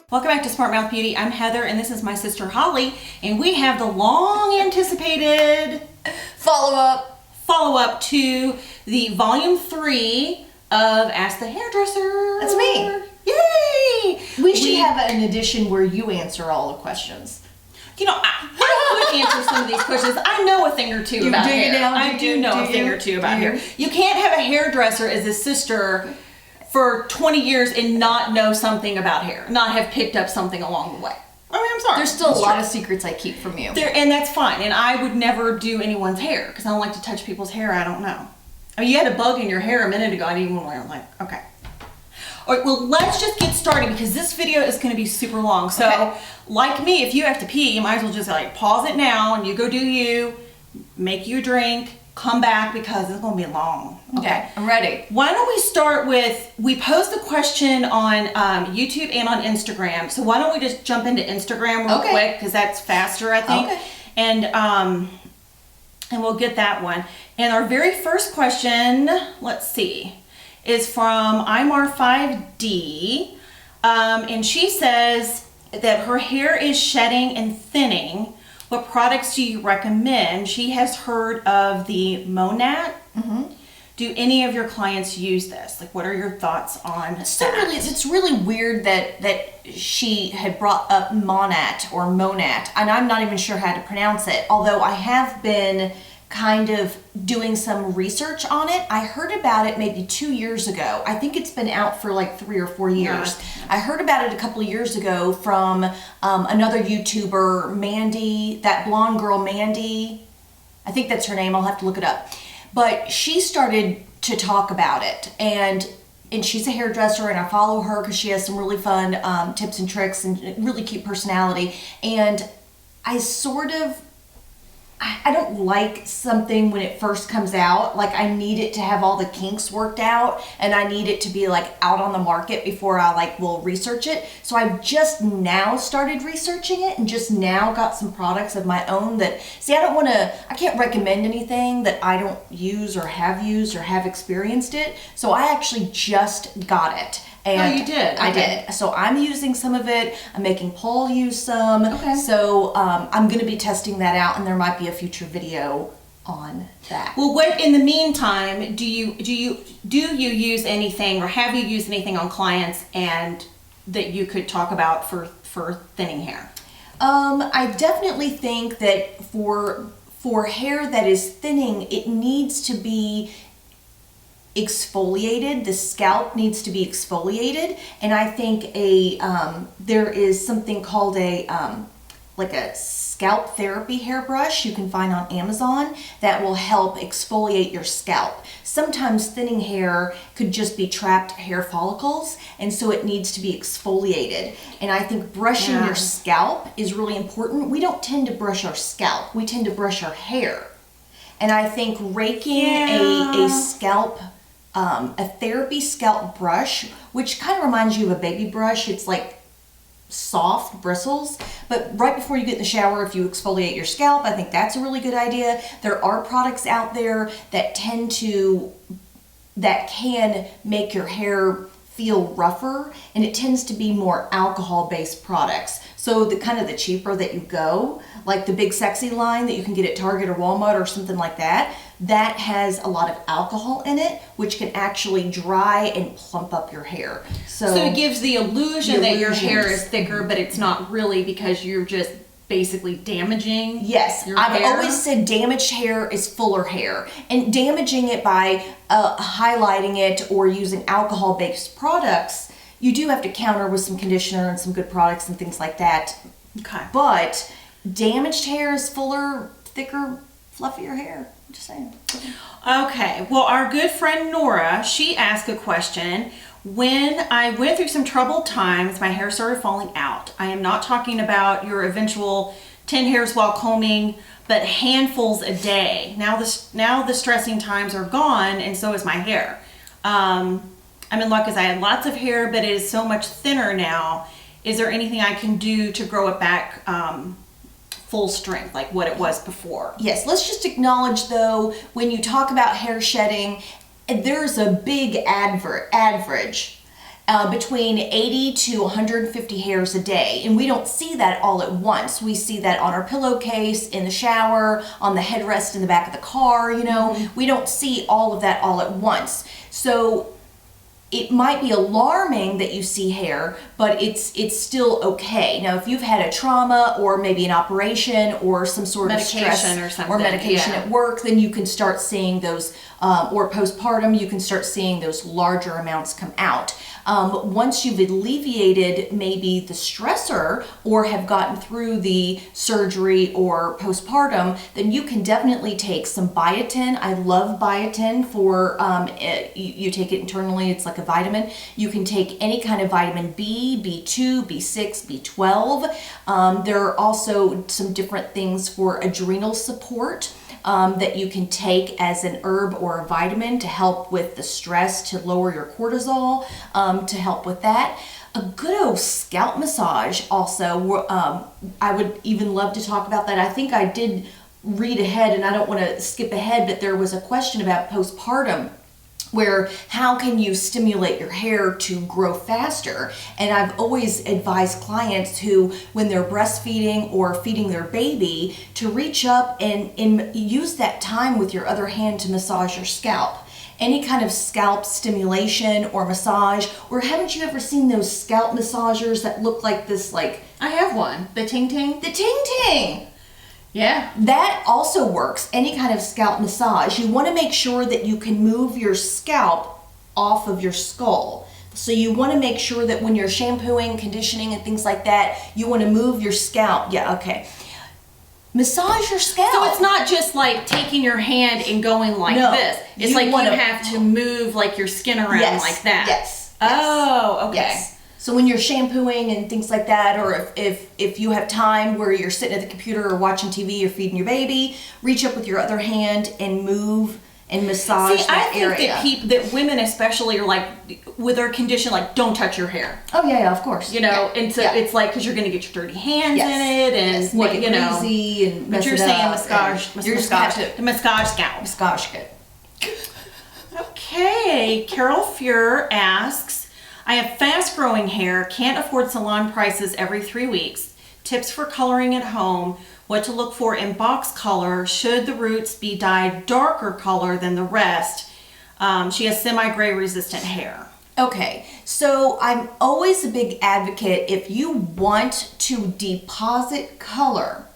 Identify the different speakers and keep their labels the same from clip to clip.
Speaker 1: Welcome back to Smart Mouth Beauty. I'm Heather and this is my sister Holly, and we have the long anticipated follow-up to the volume 3 of Ask the Hairdresser.
Speaker 2: That's me.
Speaker 1: Yay!
Speaker 2: We should have an edition where you answer all the questions.
Speaker 1: You know, I would answer some of these questions. I know a thing or two about hair. I do know a thing or two about hair. You can't have a hairdresser as a sister for 20 years and not know something about hair, not have picked up something along the way. I mean, I'm sorry.
Speaker 2: There's still a lot of secrets I keep from you.
Speaker 1: And that's fine. And I would never do anyone's hair because I don't like to touch people's hair. I don't know. I mean, you had a bug in your hair a minute ago. I didn't even want to, like, okay. All right, well, let's just get started because this video is going to be super long. So, like me, if you have to pee, you might as well just like pause it now and you go do you, make you a drink, come back because it's going to be long.
Speaker 2: Okay, I'm ready.
Speaker 1: Why don't we start with, we posed a question on YouTube and on Instagram. So why don't we just jump into Instagram real quick because that's faster, I think.
Speaker 2: Okay.
Speaker 1: And we'll get that one. And our very first question, let's see, is from Imar5D. And she says that her hair is shedding and thinning. What products do you recommend? She has heard of the Monat. Do any of your clients use this? Like, what are your thoughts on that?
Speaker 2: It's really weird that she had brought up Monat or Monat, and I'm not even sure how to pronounce it, although I have been kind of doing some research on it. I heard about it maybe 2 years ago. I think it's been out for like 3 or 4 years. I heard about it a couple of years ago from another YouTuber, Mandy, that blonde girl, Mandy. I think that's her name. I'll have to look it up. But she started to talk about it, and she's a hairdresser, and I follow her because she has some really fun tips and tricks and really cute personality. And I don't like something when it first comes out. Like, I need it to have all the kinks worked out, and I need it to be like out on the market before I will research it. So I've just now started researching it and just now got some products of my own that, see, I can't recommend anything that I don't use or have experienced it. So I actually just got it. And
Speaker 1: you did?
Speaker 2: I did. So I'm using some of it. I'm making Paul use some. Okay. So I'm going to be testing that out, and there might be a future video on that.
Speaker 1: Well, what in the meantime do you use anything, or have you used anything on clients and that you could talk about for thinning hair?
Speaker 2: I definitely think that for hair that is thinning, it needs to be exfoliated. The scalp needs to be exfoliated, and I think there is something called a scalp therapy hairbrush you can find on Amazon that will help exfoliate your scalp. Sometimes thinning hair could just be trapped hair follicles, and so it needs to be exfoliated. And I think brushing your scalp is really important. We don't tend to brush our scalp, we tend to brush our hair. And I think raking a scalp, a therapy scalp brush, which kind of reminds you of a baby brush. It's like soft bristles, but right before you get in the shower, if you exfoliate your scalp, I think that's a really good idea. There are products out there that can make your hair feel rougher, and it tends to be more alcohol-based products. So the cheaper that you go, like the Big Sexy line that you can get at Target or Walmart or something like that, that has a lot of alcohol in it, which can actually dry and plump up your hair. So
Speaker 1: it gives the illusion that your hair is thicker, but it's not really, because you're just basically damaging.
Speaker 2: Yes, I've always said damaged hair is fuller hair, and damaging it by highlighting it or using alcohol-based products, you do have to counter with some conditioner and some good products and things like that.
Speaker 1: Okay.
Speaker 2: But damaged hair is fuller, thicker, fluffier hair. I'm just saying.
Speaker 1: Okay. Well, our good friend Nora, she asked a question. When I went through some troubled times, my hair started falling out. I am not talking about your eventual 10 hairs while combing, but handfuls a day. Now the stressing times are gone, and so is my hair. I'm in luck because I had lots of hair, but it is so much thinner now. Is there anything I can do to grow it back full strength, like what it was before?
Speaker 2: Yes, let's just acknowledge though, when you talk about hair shedding, there's a big average. between 80 to 150 hairs a day. And we don't see that all at once. We see that on our pillowcase, in the shower, on the headrest in the back of the car, you know. We don't see all of that all at once. So it might be alarming that you see hair, but it's still okay. Now, if you've had a trauma or maybe an operation or some sort of stress
Speaker 1: or something,
Speaker 2: or medication at work, then you can start seeing those, or postpartum, you can start seeing those larger amounts come out. Once you've alleviated maybe the stressor or have gotten through the surgery or postpartum, then you can definitely take some biotin. I love biotin for, you take it internally, it's like a vitamin. You can take any kind of vitamin B, B2, B6, B12. There are also some different things for adrenal support. That you can take as an herb or a vitamin to help with the stress, to lower your cortisol, to help with that. A good old scalp massage also, I would even love to talk about that. I think I did read ahead, and I don't want to skip ahead, but there was a question about postpartum, where how can you stimulate your hair to grow faster? And I've always advised clients who, when they're breastfeeding or feeding their baby, to reach up and use that time with your other hand to massage your scalp. Any kind of scalp stimulation or massage, or haven't you ever seen those scalp massagers that look like this, like...
Speaker 1: I have one. The Ting Ting?
Speaker 2: The Ting Ting!
Speaker 1: Yeah.
Speaker 2: That also works, any kind of scalp massage. You want to make sure that you can move your scalp off of your skull. So you want to make sure that when you're shampooing, conditioning, and things like that, you want to move your scalp. Yeah, okay. Massage your scalp.
Speaker 1: So it's not just like taking your hand and going like this. It's like you have to move like your skin around like that.
Speaker 2: Yes.
Speaker 1: Oh, okay.
Speaker 2: Yes. So when you're shampooing and things like that, or if you have time where you're sitting at the computer or watching TV or feeding your baby, reach up with your other hand and move and massage that area.
Speaker 1: I think that women especially are like, with their condition, like, don't touch your hair.
Speaker 2: Oh yeah, of course.
Speaker 1: You know, and so it's like, because you're going to get your dirty hands in it, and
Speaker 2: make it greasy and mess
Speaker 1: but you're
Speaker 2: it
Speaker 1: saying
Speaker 2: up,
Speaker 1: massage scalp.
Speaker 2: Massage it.
Speaker 1: Okay, Carol Fuhr asks, I have fast growing hair, can't afford salon prices every 3 weeks. Tips for coloring at home, what to look for in box color, should the roots be dyed darker color than the rest? She has semi-gray resistant hair.
Speaker 2: Okay, so I'm always a big advocate, if you want to deposit color,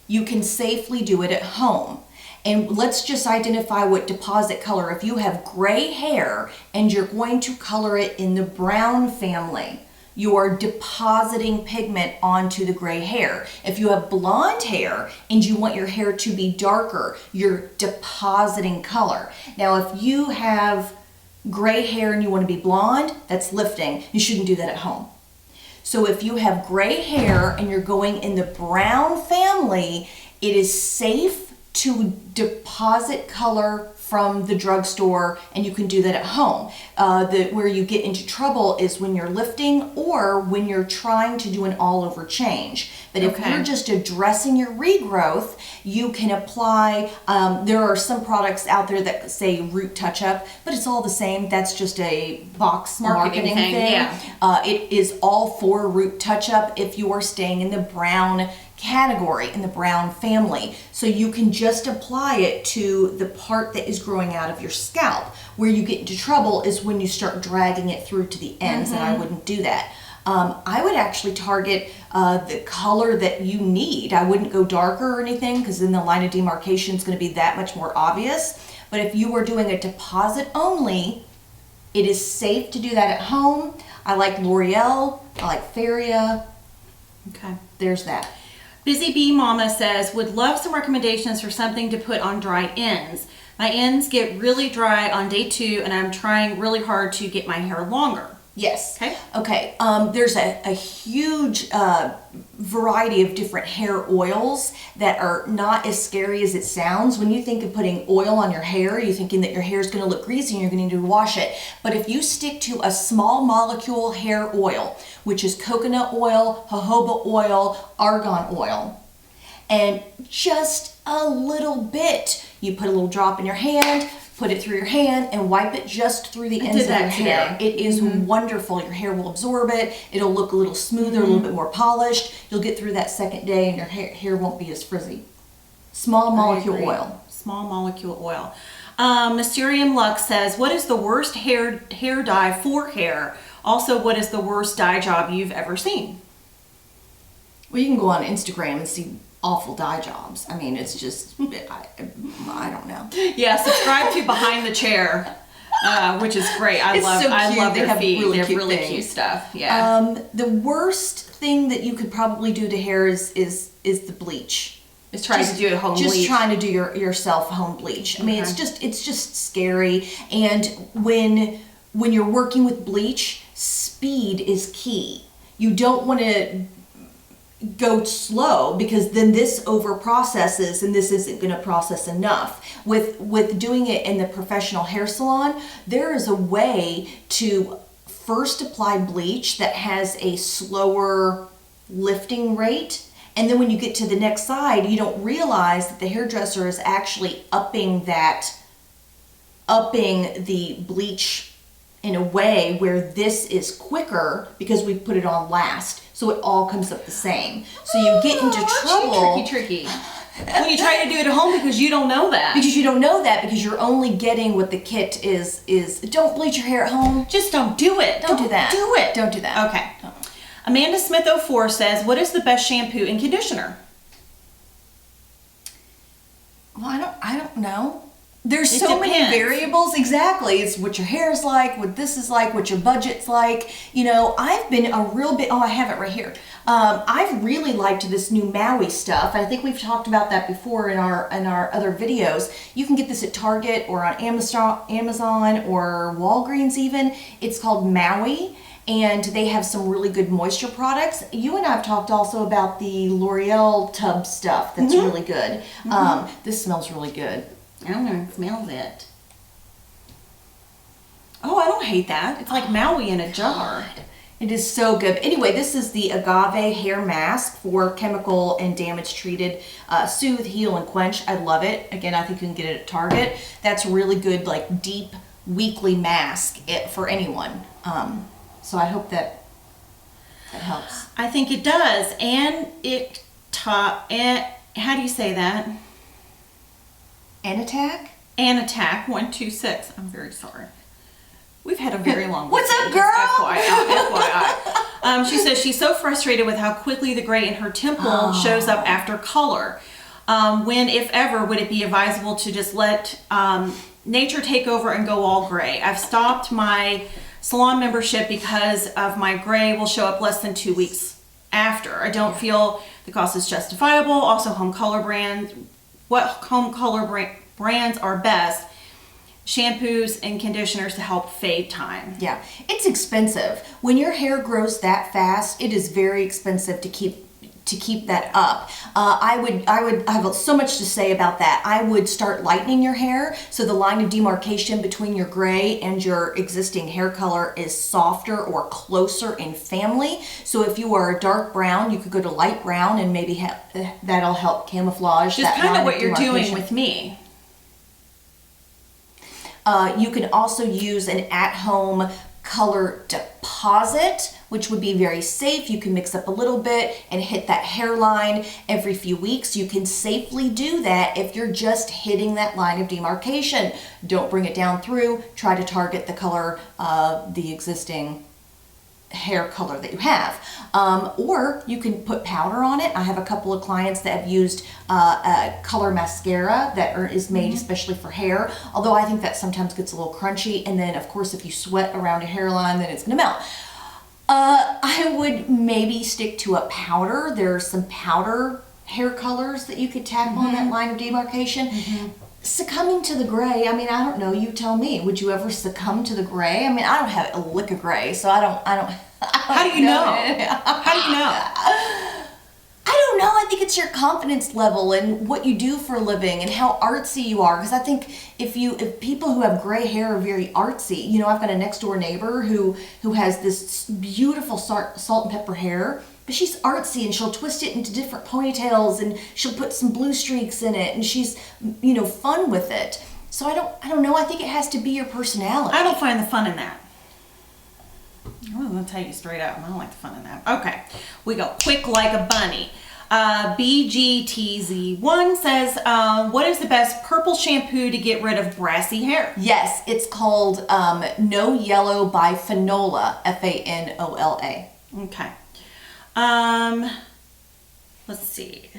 Speaker 2: you can safely do it at home. And let's just identify what deposit color. If you have gray hair and you're going to color it in the brown family, you are depositing pigment onto the gray hair. If you have blonde hair and you want your hair to be darker, you're depositing color. Now, if you have gray hair and you want to be blonde, that's lifting. You shouldn't do that at home. So if you have gray hair and you're going in the brown family, it is safe to deposit color from the drugstore, and you can do that at home. Where you get into trouble is when you're lifting or when you're trying to do an all-over change. But if you're just addressing your regrowth, you can apply, there are some products out there that say root touch-up, but it's all the same. That's just a box marketing thing. Yeah. It is all for root touch-up if you are staying in the brown category, in the brown family. So you can just apply it to the part that is growing out of your scalp. Where you get into trouble is when you start dragging it through to the ends, and I wouldn't do that. I would actually target the color that you need. I wouldn't go darker or anything, because then the line of demarcation is going to be that much more obvious. But if you were doing a deposit only, it is safe to do that at home. I like L'Oreal, I like Feria.
Speaker 1: Okay.
Speaker 2: There's that.
Speaker 1: Busy Bee Mama says, would love some recommendations for something to put on dry ends. My ends get really dry on day 2, and I'm trying really hard to get my hair longer.
Speaker 2: Yes.
Speaker 1: Okay.
Speaker 2: Okay. There's a huge variety of different hair oils that are not as scary as it sounds. When you think of putting oil on your hair, you're thinking that your hair is going to look greasy and you're going to need to wash it. But if you stick to a small molecule hair oil, which is coconut oil, jojoba oil, argan oil, and just a little bit, you put a little drop in your hand, put it through your hand and wipe it just through the ends of your hair. It is wonderful. Your hair will absorb it. It'll look a little smoother, a little bit more polished. You'll get through that second day and your hair won't be as frizzy. Small molecule oil.
Speaker 1: Small molecule oil. Mysterium Lux says, what is the worst hair dye for hair? Also, what is the worst dye job you've ever seen?
Speaker 2: Well, you can go on Instagram and see awful dye jobs. I mean, it's just, I don't know.
Speaker 1: Yeah, subscribe to Behind the Chair, which is great. I love
Speaker 2: They
Speaker 1: their
Speaker 2: have
Speaker 1: feed.
Speaker 2: really
Speaker 1: They have
Speaker 2: cute
Speaker 1: really
Speaker 2: things.
Speaker 1: cute stuff. Yeah.
Speaker 2: The worst thing that you could probably do to hair is the bleach.
Speaker 1: Just trying to do it home
Speaker 2: Just
Speaker 1: bleach.
Speaker 2: trying to do yourself home bleach. I mean, it's just scary. And when you're working with bleach, speed is key. You don't want to go slow because then this over processes and this isn't going to process enough. With doing it in the professional hair salon, there is a way to first apply bleach that has a slower lifting rate. And then when you get to the next side, you don't realize that the hairdresser is actually upping the bleach in a way where this is quicker because we put it on last. So it all comes up the same. So you get into trouble.
Speaker 1: Tricky. When you try to do it at home because you don't know that.
Speaker 2: Because you don't know that because you're only getting what the kit is don't bleach your hair at home.
Speaker 1: Just don't do it.
Speaker 2: Don't do that.
Speaker 1: Do it.
Speaker 2: Don't do that.
Speaker 1: Okay. Amanda Smith 04 says, what is the best shampoo and conditioner?
Speaker 2: Well, I don't know. There's
Speaker 1: It
Speaker 2: so many
Speaker 1: depends.
Speaker 2: variables. Exactly. It's what your hair is like, what this is like, what your budget's like. You know, I've been a real bit, I have it right here. I've really liked this new MAUI stuff. I think we've talked about that before in our other videos. You can get this at Target or on Amazon or Walgreens even. It's called MAUI. And they have some really good moisture products. You and I have talked also about the L'Oreal tub stuff that's really good. This smells really good.
Speaker 1: I don't know. It smells it. Oh, I don't hate that. It's like Maui in a jar.
Speaker 2: It is so good. Anyway, this is the Agave hair mask for chemical and damage treated. Soothe, heal, and quench. I love it. Again, I think you can get it at Target. That's a really good, like, deep weekly mask for anyone. So I hope that helps.
Speaker 1: I think it does. And how do you say that?
Speaker 2: Anattack?
Speaker 1: Anattack 126. I'm very sorry. We've had a very long
Speaker 2: What's
Speaker 1: weekend,
Speaker 2: up, girl?
Speaker 1: FYI. She says she's so frustrated with how quickly the gray in her temple shows up after color. When, if ever, would it be advisable to just let nature take over and go all gray? I've stopped my salon membership because of my gray will show up less than 2 weeks after. I don't feel the cost is justifiable. Also, home color brands. What home color brands are best? Shampoos and conditioners to help fade time.
Speaker 2: Yeah, it's expensive. When your hair grows that fast, it is very expensive to keep that up. I have so much to say about that. I would start lightening your hair so the line of demarcation between your gray and your existing hair color is softer or closer in family. So if you are a dark brown, you could go to light brown and maybe that'll help camouflage.
Speaker 1: Just
Speaker 2: that
Speaker 1: kind
Speaker 2: line
Speaker 1: of what you're doing
Speaker 2: demarcation.
Speaker 1: with me.
Speaker 2: You can also use an at-home color deposit, which would be very safe. You can mix up a little bit and hit that hairline every few weeks. You can safely do that if you're just hitting that line of demarcation. Don't bring it down through. Try to target the color of the existing hair color that you have. Or you can put powder on it. I have a couple of clients that have used a color mascara that is made especially for hair, although I think that sometimes gets a little crunchy, and then of course if you sweat around your hairline then it's gonna melt. I would maybe stick to a powder. There's some powder hair colors that you could tap on that line of demarcation. Succumbing to the gray, I mean, I don't know, you tell me. Would you ever succumb to the gray? I mean, I don't have a lick of gray, so I don't
Speaker 1: How do you know? How do you know?
Speaker 2: I don't know. I think it's your confidence level and what you do for a living and how artsy you are. Because I think if people who have gray hair are very artsy, you know, I've got a next door neighbor who has this beautiful salt and pepper hair, but she's artsy and she'll twist it into different ponytails and she'll put some blue streaks in it and she's, you know, fun with it. So I don't know. I think it has to be your personality.
Speaker 1: I don't find the fun in that. I'm going to tell you straight up. I don't like the fun in that. Okay. We go quick like a bunny. BGTZ1 says, what is the best purple shampoo to get rid of brassy hair?
Speaker 2: Yes, it's called No Yellow by FANOLA, FANOLA.
Speaker 1: Okay. Let's see.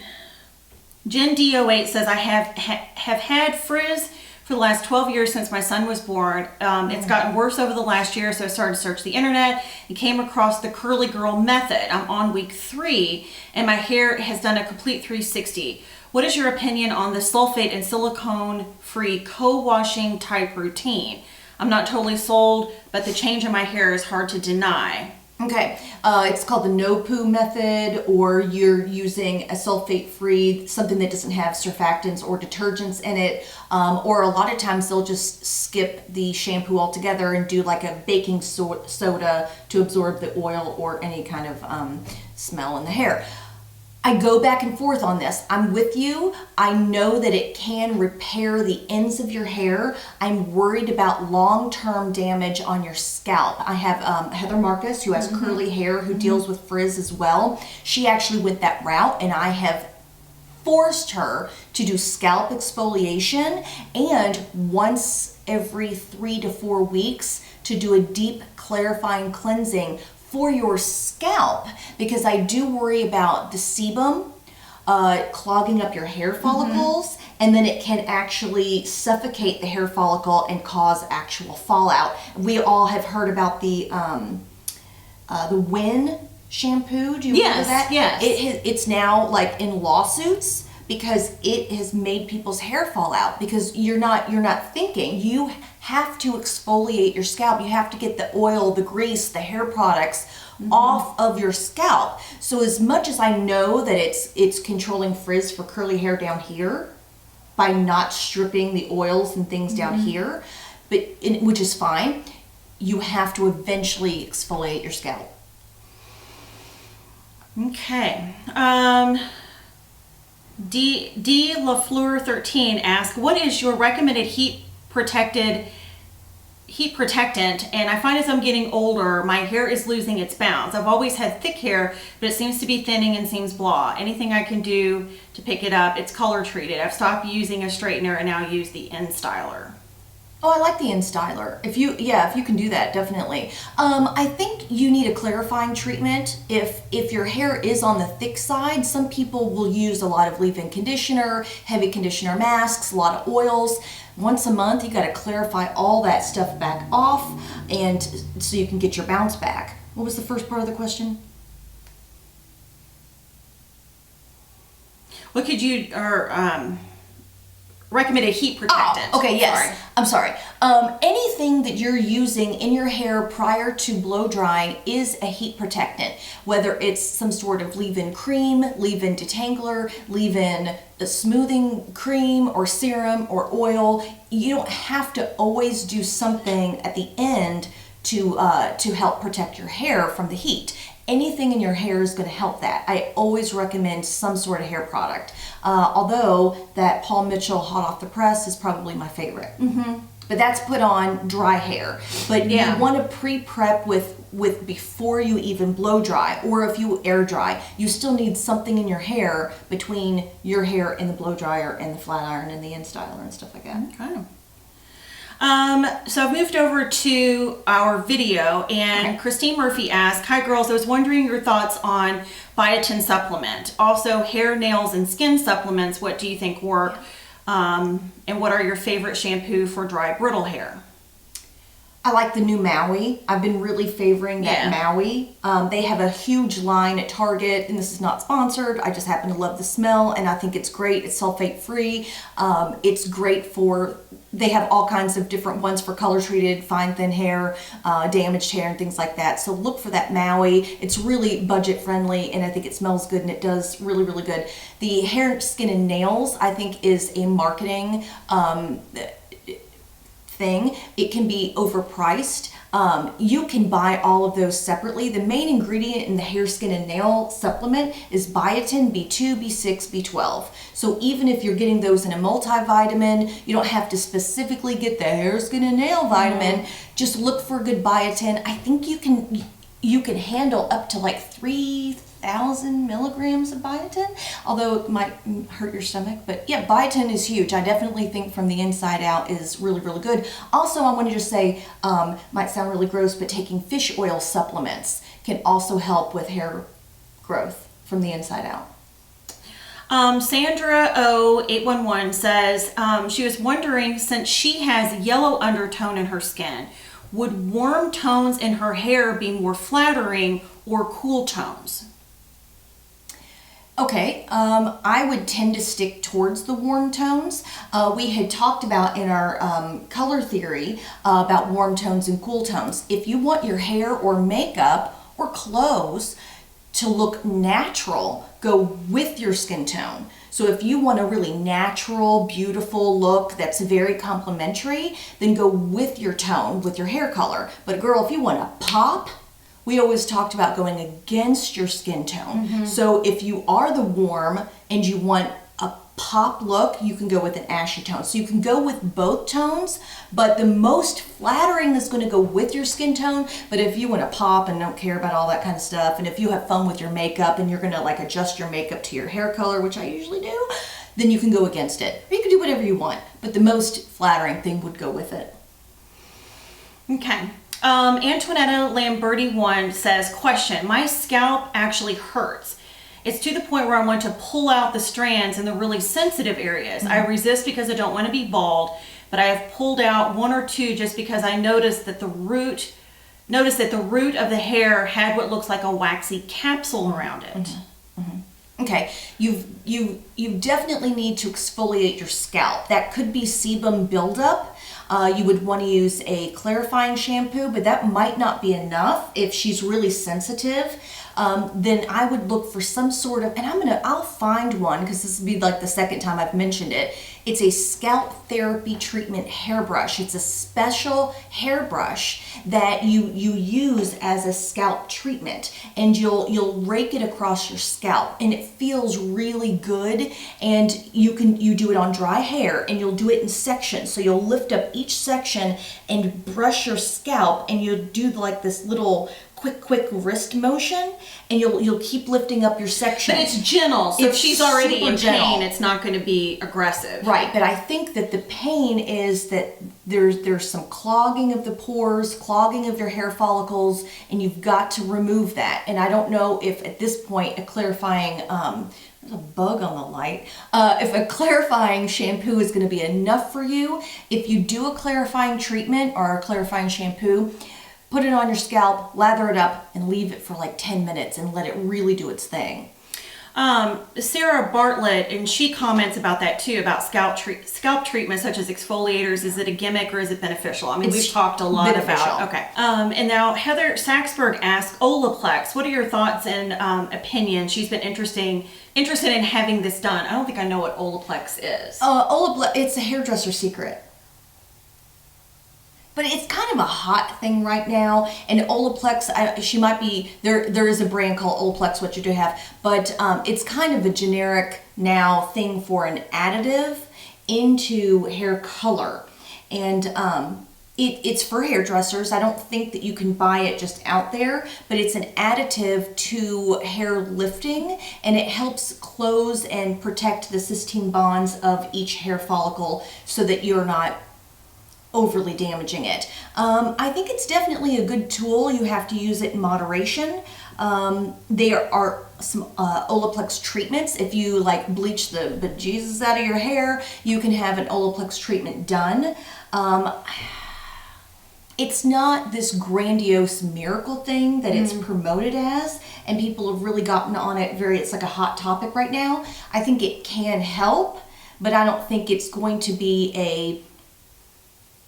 Speaker 1: Jen D08 says, I have had frizz for the last 12 years since my son was born. It's gotten worse over the last year, so I started to search the internet and came across the curly girl method. I'm on week 3 and my hair has done a complete 360. What is your opinion on the sulfate and silicone free co-washing type routine? I'm not totally sold, but the change in my hair is hard to deny.
Speaker 2: Okay, it's called the no poo method, or you're using a sulfate-free, something that doesn't have surfactants or detergents in it, or a lot of times they'll just skip the shampoo altogether and do like a baking soda to absorb the oil or any kind of smell in the hair. I go back and forth on this. I'm with you. I know that it can repair the ends of your hair. I'm worried about long-term damage on your scalp. I have Heather Marcus, who has curly hair, who deals with frizz as well. She actually went that route, and I have forced her to do scalp exfoliation and once every 3 to 4 weeks to do a deep clarifying cleansing for your scalp, because I do worry about the sebum clogging up your hair follicles, and then it can actually suffocate the hair follicle and cause actual fallout. We all have heard about the Win shampoo. Do you remember that?
Speaker 1: Yes.
Speaker 2: It's now like in lawsuits because it has made people's hair fall out, because you're not thinking. You have to exfoliate your scalp. You have to get the oil, the grease, the hair products off of your scalp. So as much as I know that it's controlling frizz for curly hair down here by not stripping the oils and things down here, which is fine, you have to eventually exfoliate your scalp.
Speaker 1: Okay. D LaFleur 13 asks, what is your recommended heat protectant? And I find as I'm getting older, my hair is losing its bounce. I've always had thick hair, but it seems to be thinning and seems blah. Anything I can do to pick it up? It's color treated. I've stopped using a straightener and now use the N styler.
Speaker 2: Oh, I like the N styler. If you can do that, definitely. I think you need a clarifying treatment. If your hair is on the thick side, some people will use a lot of leave-in conditioner, heavy conditioner masks, a lot of oils. Once a month, you got to clarify all that stuff back off, and so you can get your bounce back. What was the first part of the question?
Speaker 1: What could you recommend a heat protectant?
Speaker 2: Oh, okay, yes.
Speaker 1: Sorry.
Speaker 2: I'm sorry. Anything that you're using in your hair prior to blow drying is a heat protectant, whether it's some sort of leave-in cream, leave-in detangler, leave-in smoothing cream or serum or oil. You don't have to always do something at the end to help protect your hair from the heat. Anything in your hair is going to help that. I always recommend some sort of hair product. Although that Paul Mitchell Hot Off the Press is probably my favorite. But that's put on dry hair. But you want to pre-prep with before you even blow dry, or if you air dry, you still need something in your hair between your hair and the blow dryer and the flat iron and the N styler and stuff like that.
Speaker 1: Okay. So I've moved over to our video, and Christine Murphy asked, hi girls, I was wondering your thoughts on biotin supplement. Also hair, nails, and skin supplements. What do you think work? And what are your favorite shampoo for dry, brittle hair?
Speaker 2: I like the new MAUI. I've been really favoring that MAUI. They have a huge line at Target, and this is not sponsored. I just happen to love the smell, and I think it's great. It's sulfate free. It's great for, they have all kinds of different ones for color treated, fine thin hair, damaged hair, and things like that. So look for that MAUI. It's really budget friendly, and I think it smells good, and it does really, really good. The hair, skin, and nails, I think, is a marketing thing. It can be overpriced. You can buy all of those separately. The main ingredient in the hair, skin, and nail supplement is biotin, B2, B6, B12. So even if you're getting those in a multivitamin, you don't have to specifically get the hair, skin, and nail vitamin. Just look for a good biotin. I think you can handle up to like 3,000 milligrams of biotin, although it might hurt your stomach. But yeah, biotin is huge. I definitely think from the inside out is really, really good. Also, I want to just say, might sound really gross, but taking fish oil supplements can also help with hair growth from the inside out.
Speaker 1: Sandra O811 says she was wondering, since she has yellow undertone in her skin, would warm tones in her hair be more flattering or cool tones?
Speaker 2: Okay, I would tend to stick towards the warm tones. We had talked about in our color theory about warm tones and cool tones. If you want your hair or makeup or clothes to look natural, go with your skin tone. So if you want a really natural, beautiful look that's very complimentary, then go with your tone, with your hair color. But girl, if you want to pop, we always talked about going against your skin tone. So if you are the warm and you want a pop look, you can go with an ashy tone. So you can go with both tones, but the most flattering is going to go with your skin tone. But if you want to pop and don't care about all that kind of stuff, and if you have fun with your makeup and you're going to like adjust your makeup to your hair color, which I usually do, then you can go against it. Or you can do whatever you want, but the most flattering thing would go with it.
Speaker 1: Okay. Antoinetta Lamberti1 says, question, my scalp actually hurts. It's to the point where I want to pull out the strands in the really sensitive areas. I resist because I don't want to be bald, but I have pulled out one or two just because I noticed that the root of the hair had what looks like a waxy capsule around it.
Speaker 2: Okay, you definitely need to exfoliate your scalp. That could be sebum buildup. You would want to use a clarifying shampoo, but that might not be enough. If she's really sensitive, then I would look for some sort of, and I'll find one because this will be like the second time I've mentioned it. It's a scalp therapy treatment hairbrush. It's a special hairbrush that you use as a scalp treatment, and you'll rake it across your scalp, and it feels really good. And you do it on dry hair, and you'll do it in sections. So you'll lift up each section and brush your scalp, and you'll do like this little quick wrist motion, and you'll keep lifting up your section.
Speaker 1: But it's gentle, so if she's already in pain, it's not going to be aggressive.
Speaker 2: Right, but I think that the pain is that there's some clogging of the pores, clogging of your hair follicles, and you've got to remove that. And I don't know if at this point a clarifying there's a bug on the light. If a clarifying shampoo is going to be enough for you. If you do a clarifying treatment or a clarifying shampoo, put it on your scalp, lather it up, and leave it for like 10 minutes and let it really do its thing.
Speaker 1: Sarah Bartlett, and she comments about that too, about scalp treatment such as exfoliators. Is it a gimmick or is it beneficial? I mean, we've talked a lot about. Okay. And now Heather Saxberg asks, Olaplex, what are your thoughts and opinions? She's been interested in having this done. I don't think I know what Olaplex is.
Speaker 2: Olaplex, it's a hairdresser secret. But it's kind of a hot thing right now, and Olaplex, she might be, there is a brand called Olaplex, what you do have, but it's kind of a generic now thing for an additive into hair color. And it's for hairdressers. I don't think that you can buy it just out there, but it's an additive to hair lifting, and it helps close and protect the cysteine bonds of each hair follicle so that you're not overly damaging it. I think it's definitely a good tool. You have to use it in moderation. There are some Olaplex treatments. If you like bleach the bejesus out of your hair, you can have an Olaplex treatment done. It's not this grandiose miracle thing that it's promoted as, and people have really gotten on it it's like a hot topic right now. I think it can help, but I don't think it's going to be a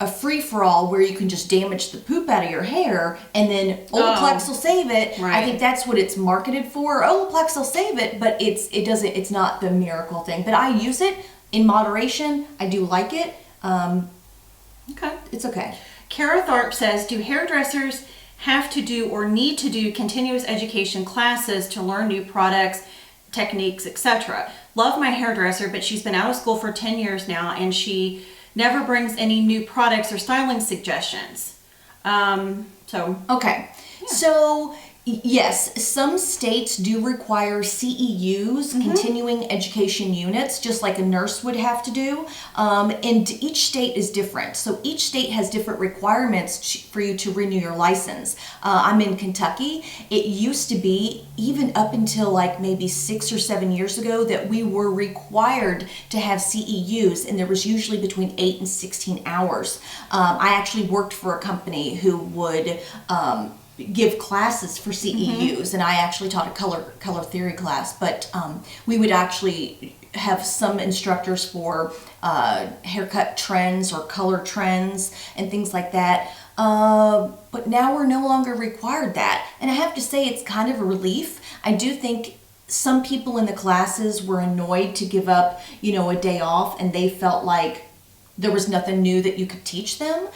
Speaker 2: free-for-all where you can just damage the poop out of your hair and then Olaplex will save it.
Speaker 1: Right.
Speaker 2: I think that's what it's marketed for. Olaplex will save it, but it's not the miracle thing. But I use it in moderation. I do like it.
Speaker 1: Okay.
Speaker 2: It's okay.
Speaker 1: Kara Tharp says, do hairdressers have to do or need to do continuous education classes to learn new products, techniques, etc.? Love my hairdresser, but she's been out of school for 10 years now, and she never brings any new products or styling suggestions.
Speaker 2: Okay. So yes, some states do require CEUs, continuing education units, just like a nurse would have to do. And each state is different. So each state has different requirements for you to renew your license. I'm in Kentucky. It used to be, even up until like maybe 6 or 7 years ago, that we were required to have CEUs, and there was usually between 8 and 16 hours. I actually worked for a company who would give classes for CEUs, and I actually taught a color theory class, but we would actually have some instructors for haircut trends or color trends and things like that. But now we're no longer required that, and I have to say it's kind of a relief. I do think some people in the classes were annoyed to give up, a day off, and they felt like there was nothing new that you could teach them.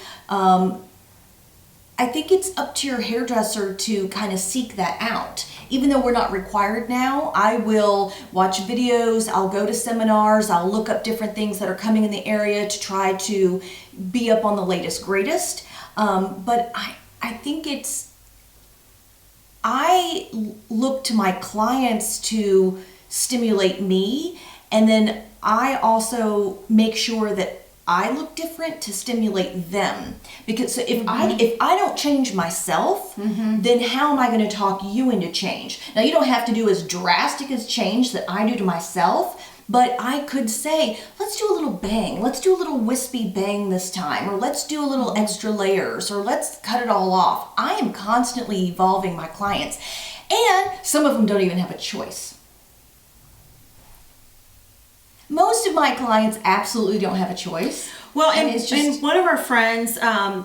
Speaker 2: I think it's up to your hairdresser to kind of seek that out. Even though we're not required now, I will watch videos, I'll go to seminars, I'll look up different things that are coming in the area to try to be up on the latest, greatest. But I think I look to my clients to stimulate me, and then I also make sure that I look different to stimulate them. Because so if I don't change myself, then how am I going to talk you into change? Now, you don't have to do as drastic as change that I do to myself, but I could say, let's do a little bang, let's do a little wispy bang this time, or let's do a little extra layers, or let's cut it all off. I am constantly evolving my clients, and some of them don't even have a choice. Most of my clients absolutely don't have a choice.
Speaker 1: Well, and one of our friends,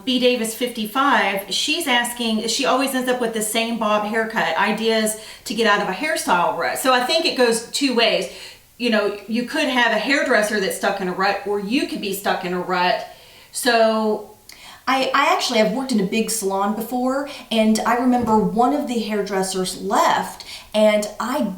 Speaker 1: B Davis 55, she's asking, she always ends up with the same bob haircut, ideas to get out of a hairstyle rut. So I think it goes two ways. You could have a hairdresser that's stuck in a rut, or you could be stuck in a rut. So
Speaker 2: I actually have worked in a big salon before, and I remember one of the hairdressers left, and I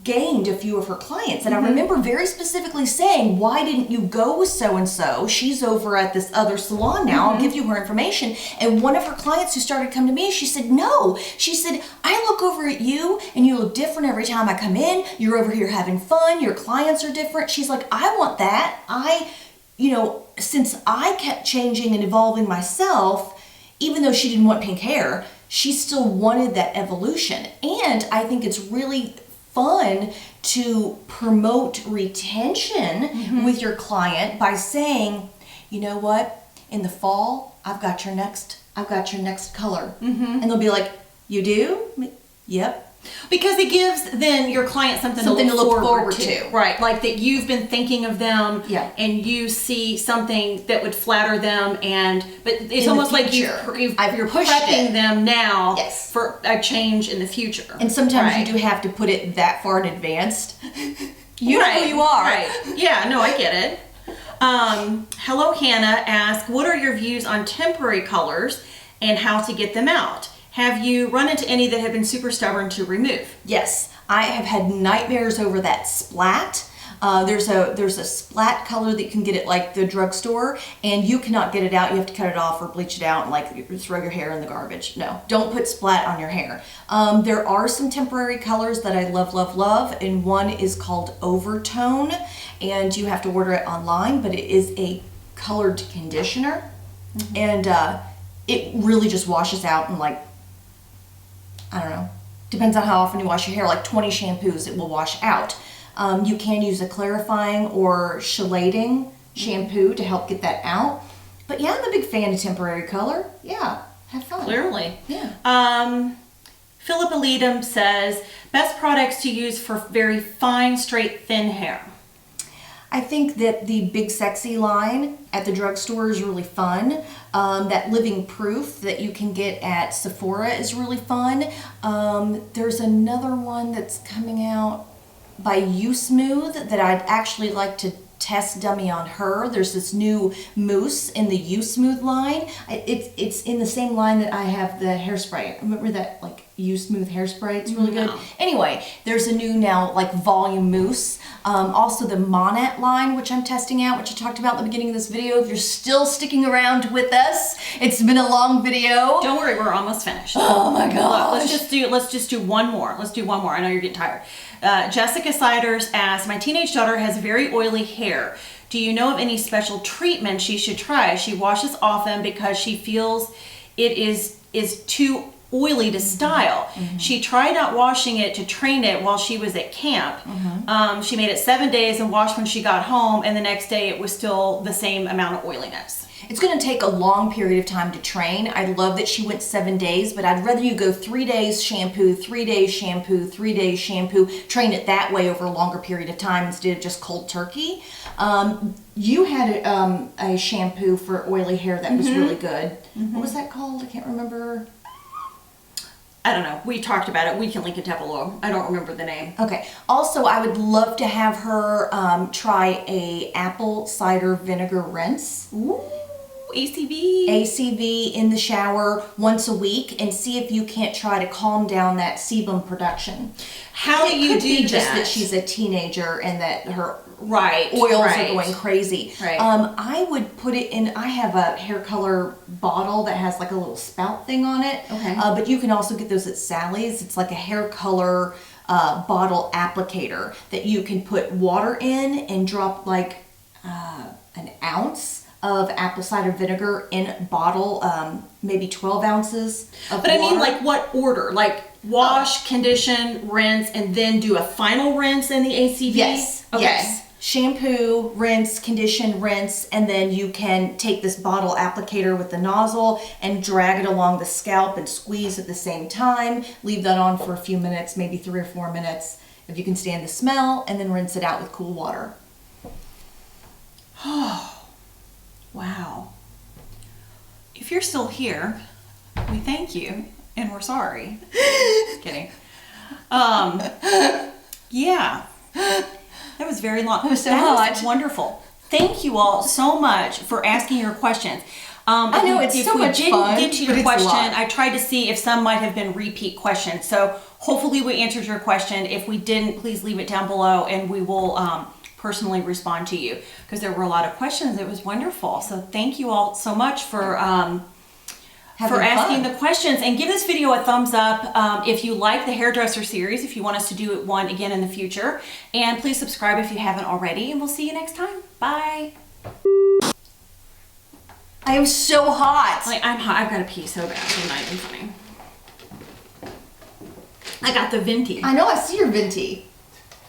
Speaker 2: gained a few of her clients, and I remember very specifically saying, why didn't you go with so-and-so? She's over at this other salon now. I'll give you her information. And one of her clients who started coming to me, she said, no. She said, I look over at you and you look different every time I come in. You're over here having fun. Your clients are different. She's like, I want that. Since I kept changing and evolving myself, even though she didn't want pink hair, she still wanted that evolution. And I think it's really fun to promote retention with your client by saying, you know what, in the fall I've got your next color, and they'll be like, you do? Yep.
Speaker 1: Because it gives then your client something to look forward to. Right, like that you've been thinking of them, and you see something that would flatter them, but it's
Speaker 2: in
Speaker 1: almost like
Speaker 2: you're
Speaker 1: prepping them now for a change in the future.
Speaker 2: And sometimes you do have to put it that far in advance. You know who you are.
Speaker 1: Right. Yeah, no, I get it. Hello Hannah asks, what are your views on temporary colors and how to get them out? Have you run into any that have been super stubborn to remove?
Speaker 2: Yes, I have had nightmares over that splat. There's a splat color that you can get at like the drugstore, and you cannot get it out. You have to cut it off or bleach it out and like throw your hair in the garbage. No, don't put splat on your hair. There are some temporary colors that I love, and one is called Overtone, and you have to order it online, but it is a colored conditioner, and it really just washes out in like, I don't know, depends on how often you wash your hair, like 20 shampoos it will wash out. You can use a clarifying or chelating shampoo to help get that out. But yeah, I'm a big fan of temporary color. Yeah, have fun.
Speaker 1: Clearly.
Speaker 2: Yeah.
Speaker 1: Philip Alidum says, best products to use for very fine, straight, thin hair.
Speaker 2: I think that the Big Sexy line at the drugstore is really fun. That Living Proof that you can get at Sephora is really fun. There's another one that's coming out by You Smooth that I'd actually like to test dummy on her. There's this new mousse in the U Smooth line. It's in the same line that I have the hairspray. Remember that like U Smooth hairspray? It's really good. Anyway, there's a new now like volume mousse. Also the Monat line, which I'm testing out, which I talked about at the beginning of this video. If you're still sticking around with us, it's been a long video.
Speaker 1: Don't worry, we're almost finished.
Speaker 2: Oh my gosh.
Speaker 1: Let's just do one more. Let's do one more. I know you're getting tired. Jessica Siders asks, my teenage daughter has very oily hair. Do you know of any special treatment she should try? She washes often because she feels it is too oily to style. She tried not washing it to train it while she was at camp. She made it 7 days and washed when she got home, and the next day it was still the same amount of oiliness.
Speaker 2: It's going to take a long period of time to train. I love that she went 7 days, but I'd rather you go 3 days shampoo, 3 days shampoo, 3 days shampoo, train it that way over a longer period of time instead of just cold turkey. You had a shampoo for oily hair that was really good. What was that called? I can't remember.
Speaker 1: I don't know. We talked about it. We can link it down below. I don't remember the name.
Speaker 2: Okay. Also, I would love to have her try a apple cider vinegar rinse.
Speaker 1: Ooh, ACV.
Speaker 2: ACV in the shower once a week, and see if you can't try to calm down that sebum production.
Speaker 1: How do you do
Speaker 2: just
Speaker 1: that?
Speaker 2: that she's a teenager and that her
Speaker 1: oils
Speaker 2: are going crazy.
Speaker 1: Right.
Speaker 2: I would put it in, I have a hair color bottle that has like a little spout thing on it.
Speaker 1: Okay.
Speaker 2: But you can also get those at Sally's. It's like a hair color bottle applicator that you can put water in and drop like an ounce of apple cider vinegar in a bottle, maybe 12 ounces of water.
Speaker 1: I mean, like what order? Like wash, condition, rinse, and then do a final rinse in the ACV?
Speaker 2: Yes.
Speaker 1: Okay.
Speaker 2: Yes. Shampoo, rinse, condition, rinse, and then you can take this bottle applicator with the nozzle and drag it along the scalp and squeeze at the same time. Leave that on for a few minutes, maybe 3 or 4 minutes, if you can stand the smell, and then rinse it out with cool water.
Speaker 1: Oh, wow. If you're still here, we thank you, and we're sorry. Just kidding. Yeah. That was very long.
Speaker 2: It was so
Speaker 1: that
Speaker 2: hot.
Speaker 1: was wonderful. Thank you all so much for asking your questions.
Speaker 2: I know, it's so much fun,
Speaker 1: If we didn't get to
Speaker 2: but
Speaker 1: your
Speaker 2: it's a
Speaker 1: question,
Speaker 2: lot.
Speaker 1: I tried to see if some might have been repeat questions. So hopefully we answered your question. If we didn't, please leave it down below and we will personally respond to you, because there were a lot of questions. It was wonderful. So thank you all so much for asking the questions, and give this video a thumbs up if you like the hairdresser series, if you want us to do one again in the future, and please subscribe if you haven't already, and we'll see you next time. Bye.
Speaker 2: I am so hot.
Speaker 1: Like, I'm hot. I've got to pee so bad. It's not even funny. I got the venti.
Speaker 2: I know, I see your venti.